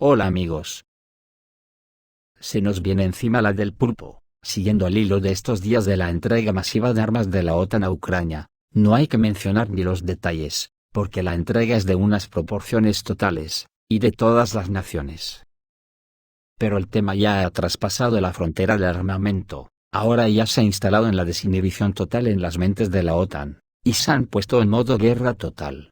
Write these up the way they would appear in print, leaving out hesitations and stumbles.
Hola amigos. Se nos viene encima la del pulpo, siguiendo el hilo de estos días de la entrega masiva de armas de la OTAN a Ucrania. No hay que mencionar ni los detalles, porque la entrega es de unas proporciones totales, y de todas las naciones. Pero el tema ya ha traspasado la frontera del armamento, ahora ya se ha instalado en la desinhibición total en las mentes de la OTAN, y se han puesto en modo guerra total.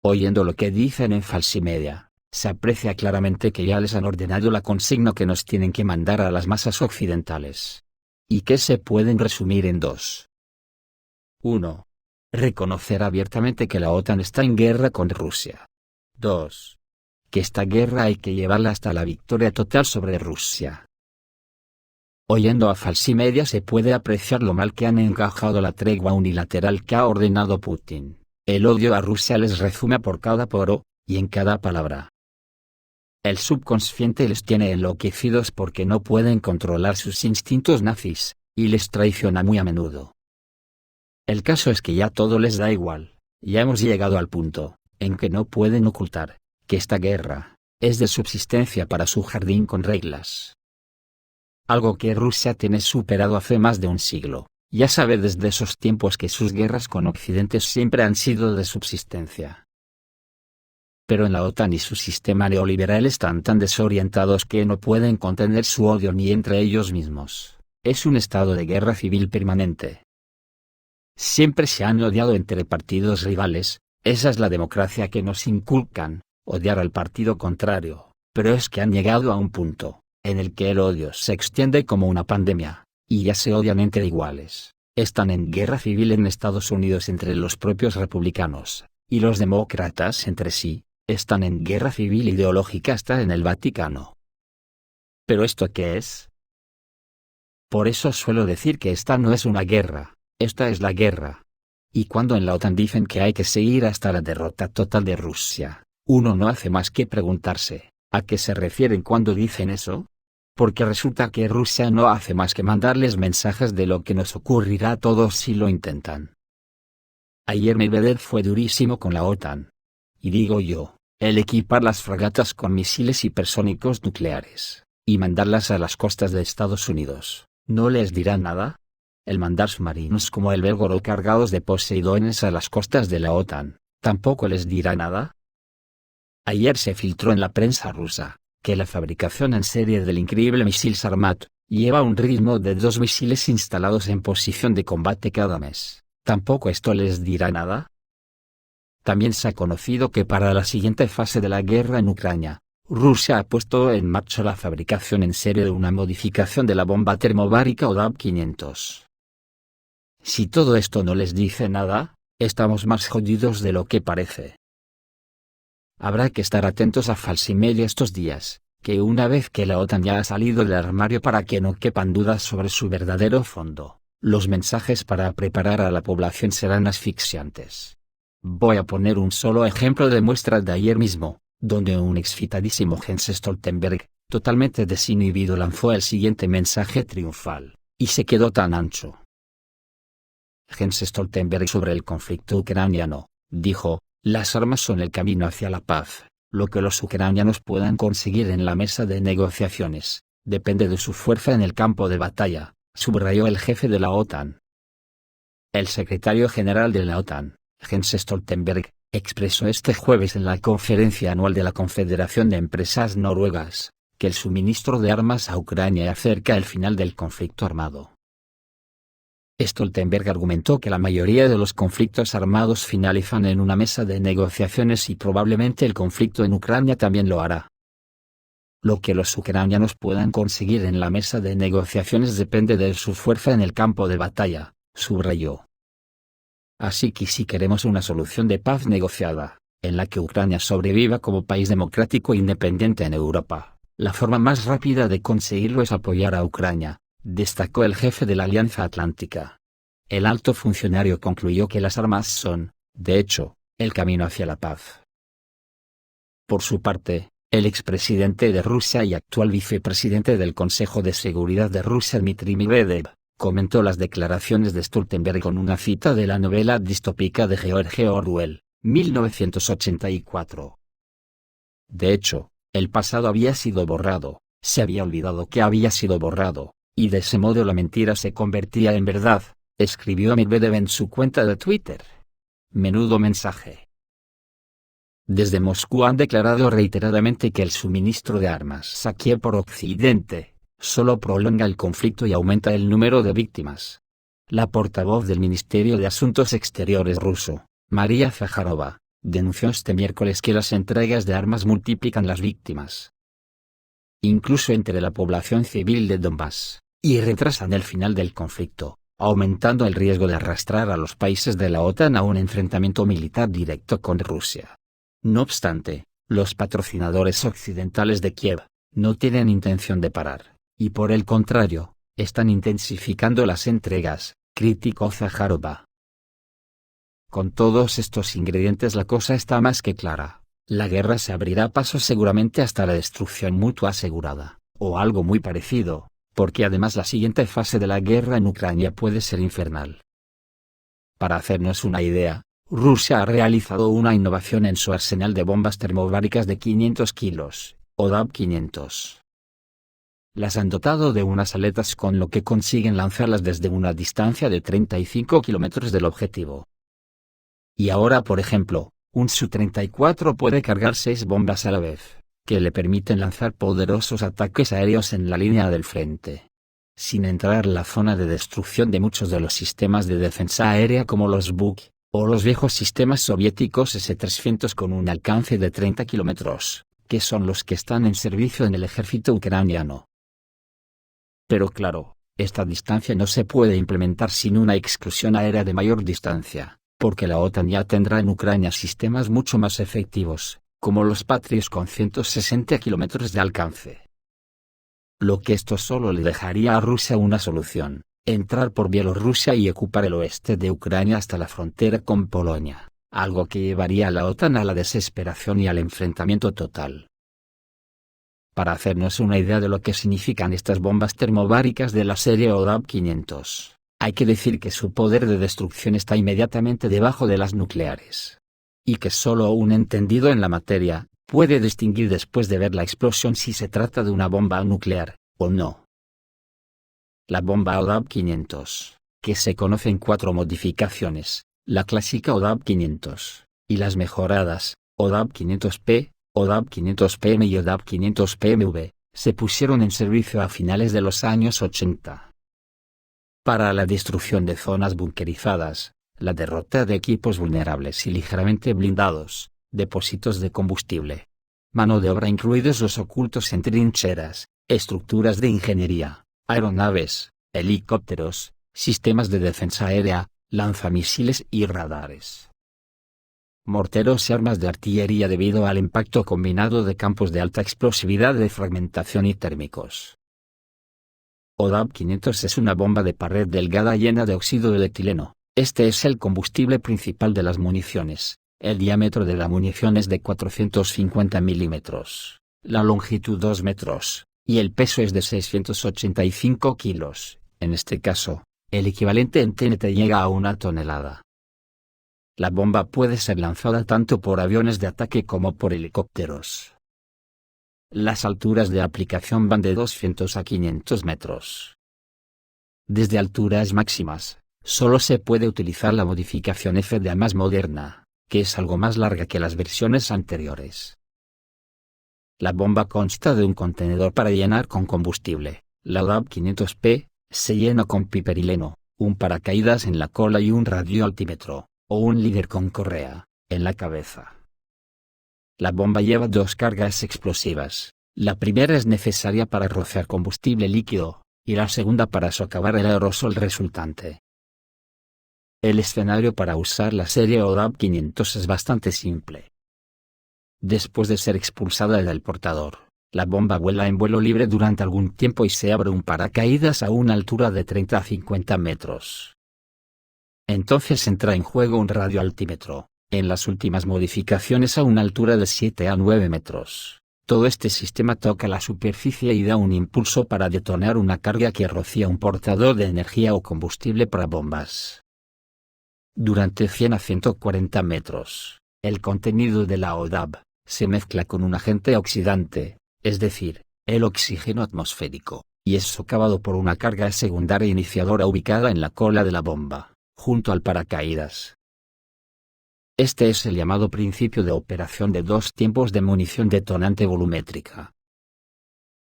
Oyendo lo que dicen en Falsimedia, se aprecia claramente que ya les han ordenado la consigna que nos tienen que mandar a las masas occidentales. Y que se pueden resumir en dos. 1. Reconocer abiertamente que la OTAN está en guerra con Rusia. 2. Que esta guerra hay que llevarla hasta la victoria total sobre Rusia. Oyendo a Falsimedia se puede apreciar lo mal que han encajado la tregua unilateral que ha ordenado Putin. El odio a Rusia les rezuma por cada poro, y en cada palabra. El subconsciente les tiene enloquecidos porque no pueden controlar sus instintos nazis, y les traiciona muy a menudo. El caso es que ya todo les da igual, ya hemos llegado al punto, en que no pueden ocultar, que esta guerra, es de subsistencia para su jardín con reglas. Algo que Rusia tiene superado hace más de un siglo. Ya sabe desde esos tiempos que sus guerras con Occidente siempre han sido de subsistencia. Pero en la OTAN y su sistema neoliberal están tan desorientados que no pueden contener su odio ni entre ellos mismos. Es un estado de guerra civil permanente. Siempre se han odiado entre partidos rivales, esa es la democracia que nos inculcan, odiar al partido contrario, pero es que han llegado a un punto, en el que el odio se extiende como una pandemia. Y ya se odian entre iguales. Están en guerra civil en Estados Unidos entre los propios republicanos, y los demócratas entre sí, están en guerra civil ideológica hasta en el Vaticano. ¿Pero esto qué es? Por eso suelo decir que esta no es una guerra, esta es la guerra. Y cuando en la OTAN dicen que hay que seguir hasta la derrota total de Rusia, uno no hace más que preguntarse, ¿a qué se refieren cuando dicen eso? Porque resulta que Rusia no hace más que mandarles mensajes de lo que nos ocurrirá a todos si lo intentan. Ayer Medvedev fue durísimo con la OTAN. Y digo yo, el equipar las fragatas con misiles hipersónicos nucleares, y mandarlas a las costas de Estados Unidos, ¿no les dirá nada? El mandar submarinos como el Belgorod cargados de Poseidones a las costas de la OTAN, ¿tampoco les dirá nada? Ayer se filtró en la prensa rusa que la fabricación en serie del increíble misil Sarmat lleva un ritmo de 2 misiles instalados en posición de combate cada mes. ¿Tampoco esto les dirá nada? También se ha conocido que para la siguiente fase de la guerra en Ucrania, Rusia ha puesto en marcha la fabricación en serie de una modificación de la bomba termobárica ODAB-500. Si todo esto no les dice nada, estamos más jodidos de lo que parece. Habrá que estar atentos a Falsimedia estos días, que una vez que la OTAN ya ha salido del armario para que no quepan dudas sobre su verdadero fondo, los mensajes para preparar a la población serán asfixiantes. Voy a poner un solo ejemplo de muestra de ayer mismo, donde un excitadísimo Jens Stoltenberg, totalmente desinhibido, lanzó el siguiente mensaje triunfal, y se quedó tan ancho. Jens Stoltenberg sobre el conflicto ucraniano, dijo: las armas son el camino hacia la paz. Lo que los ucranianos puedan conseguir en la mesa de negociaciones, depende de su fuerza en el campo de batalla, subrayó el jefe de la OTAN. El secretario general de la OTAN, Jens Stoltenberg, expresó este jueves en la conferencia anual de la Confederación de Empresas Noruegas, que el suministro de armas a Ucrania acerca el final del conflicto armado. Stoltenberg argumentó que la mayoría de los conflictos armados finalizan en una mesa de negociaciones y probablemente el conflicto en Ucrania también lo hará. Lo que los ucranianos puedan conseguir en la mesa de negociaciones depende de su fuerza en el campo de batalla, subrayó. Así que si queremos una solución de paz negociada, en la que Ucrania sobreviva como país democrático e independiente en Europa, la forma más rápida de conseguirlo es apoyar a Ucrania, destacó el jefe de la Alianza Atlántica. El alto funcionario concluyó que las armas son, de hecho, el camino hacia la paz. Por su parte, el expresidente de Rusia y actual vicepresidente del Consejo de Seguridad de Rusia Dmitry Medvedev, comentó las declaraciones de Stoltenberg con una cita de la novela distópica de George Orwell, 1984. De hecho, El pasado había sido borrado, se había olvidado que había sido borrado, y de ese modo la mentira se convertía en verdad, escribió Medvedev en su cuenta de Twitter. Menudo mensaje. Desde Moscú han declarado reiteradamente que el suministro de armas a Kiev por Occidente solo prolonga el conflicto y aumenta el número de víctimas. La portavoz del Ministerio de Asuntos Exteriores ruso, María Zakharova, denunció este miércoles que las entregas de armas multiplican las víctimas, incluso entre la población civil de Donbass, y retrasan el final del conflicto, aumentando el riesgo de arrastrar a los países de la OTAN a un enfrentamiento militar directo con Rusia. No obstante, los patrocinadores occidentales de Kiev no tienen intención de parar, y por el contrario, están intensificando las entregas, criticó Zakharova. Con todos estos ingredientes la cosa está más que clara. La guerra se abrirá paso seguramente hasta la destrucción mutua asegurada, o algo muy parecido, porque además la siguiente fase de la guerra en Ucrania puede ser infernal. Para hacernos una idea, Rusia ha realizado una innovación en su arsenal de bombas termobáricas de 500 kilos, ODAB-500. Las han dotado de unas aletas con lo que consiguen lanzarlas desde una distancia de 35 kilómetros del objetivo. Y ahora, por ejemplo, un Su-34 puede cargar 6 bombas a la vez, que le permiten lanzar poderosos ataques aéreos en la línea del frente, sin entrar en la zona de destrucción de muchos de los sistemas de defensa aérea como los Buk, o los viejos sistemas soviéticos S-300 con un alcance de 30 kilómetros, que son los que están en servicio en el ejército ucraniano. Pero claro, esta distancia no se puede implementar sin una exclusión aérea de mayor distancia, porque la OTAN ya tendrá en Ucrania sistemas mucho más efectivos, como los Patriot con 160 kilómetros de alcance. Lo que esto solo le dejaría a Rusia una solución: entrar por Bielorrusia y ocupar el oeste de Ucrania hasta la frontera con Polonia, algo que llevaría a la OTAN a la desesperación y al enfrentamiento total. Para hacernos una idea de lo que significan estas bombas termobáricas de la serie ODAB-500, hay que decir que su poder de destrucción está inmediatamente debajo de las nucleares, y que solo un entendido en la materia puede distinguir después de ver la explosión si se trata de una bomba nuclear o no. La bomba ODAB-500, que se conoce en 4 modificaciones, la clásica ODAB-500, y las mejoradas, ODAB-500P, ODAB-500PM y ODAB-500PMV, se pusieron en servicio a finales de los años 80. Para la destrucción de zonas bunkerizadas, la derrota de equipos vulnerables y ligeramente blindados, depósitos de combustible, mano de obra incluidos los ocultos en trincheras, estructuras de ingeniería, aeronaves, helicópteros, sistemas de defensa aérea, lanzamisiles y radares, morteros y armas de artillería debido al impacto combinado de campos de alta explosividad de fragmentación y térmicos. ODAB-500 es una bomba de pared delgada llena de óxido de etileno. Este es el combustible principal de las municiones. El diámetro de la munición es de 450 milímetros, la longitud 2 metros, y el peso es de 685 kilos. En este caso, el equivalente en TNT llega a 1 tonelada. La bomba puede ser lanzada tanto por aviones de ataque como por helicópteros. Las alturas de aplicación van de 200 a 500 metros. Desde alturas máximas, solo se puede utilizar la modificación FDA más moderna, que es algo más larga que las versiones anteriores. La bomba consta de un contenedor para llenar con combustible. La ODAB-500P se llena con piperileno, un paracaídas en la cola y un radioaltímetro, o un líder con correa, en la cabeza. La bomba lleva 2 cargas explosivas. La primera es necesaria para rociar combustible líquido, y la segunda para socavar el aerosol resultante. El escenario para usar la serie ODAB-500 es bastante simple. Después de ser expulsada del portador, la bomba vuela en vuelo libre durante algún tiempo y se abre un paracaídas a una altura de 30 a 50 metros. Entonces entra en juego un radioaltímetro, en las últimas modificaciones a una altura de 7 a 9 metros. Todo este sistema toca la superficie y da un impulso para detonar una carga que rocía un portador de energía o combustible para bombas. Durante 100 a 140 metros, el contenido de la ODAB se mezcla con un agente oxidante, es decir, el oxígeno atmosférico, y es socavado por una carga secundaria iniciadora ubicada en la cola de la bomba, junto al paracaídas. Este es el llamado principio de operación de dos tiempos de munición detonante volumétrica.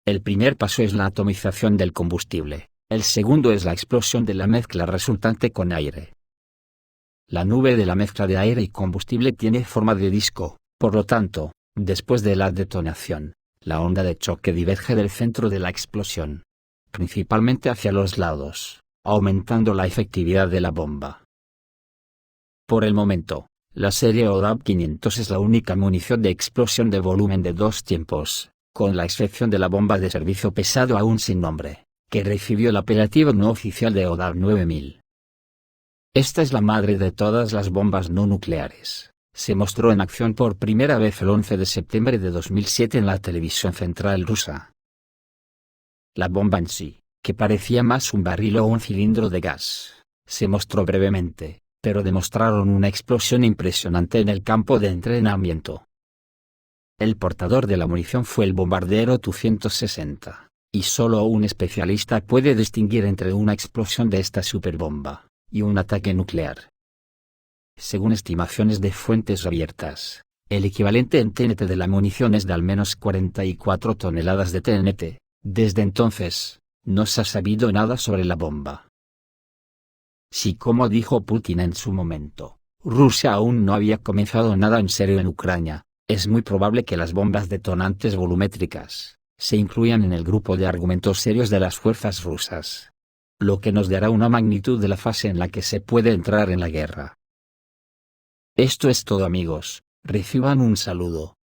El primer paso es la atomización del combustible, el segundo es la explosión de la mezcla resultante con aire. La nube de la mezcla de aire y combustible tiene forma de disco, por lo tanto, después de la detonación, la onda de choque diverge del centro de la explosión, principalmente hacia los lados, aumentando la efectividad de la bomba. Por el momento, la serie ODAB 500 es la única munición de explosión de volumen de dos tiempos, con la excepción de la bomba de servicio pesado aún sin nombre, que recibió el apelativo no oficial de ODAB 9000. Esta es la madre de todas las bombas no nucleares. Se mostró en acción por primera vez el 11 de septiembre de 2007 en la televisión central rusa. La bomba en sí, que parecía más un barril o un cilindro de gas, se mostró brevemente, pero demostraron una explosión impresionante en el campo de entrenamiento. El portador de la munición fue el bombardero Tu-160, y solo un especialista puede distinguir entre una explosión de esta superbomba y un ataque nuclear. Según estimaciones de fuentes abiertas, el equivalente en TNT de la munición es de al menos 44 toneladas de TNT. Desde entonces, no se ha sabido nada sobre la bomba. Si, como dijo Putin en su momento, Rusia aún no había comenzado nada en serio en Ucrania, es muy probable que las bombas detonantes volumétricas se incluyan en el grupo de argumentos serios de las fuerzas rusas, lo que nos dará una magnitud de la fase en la que se puede entrar en la guerra. Esto es todo, amigos, reciban un saludo.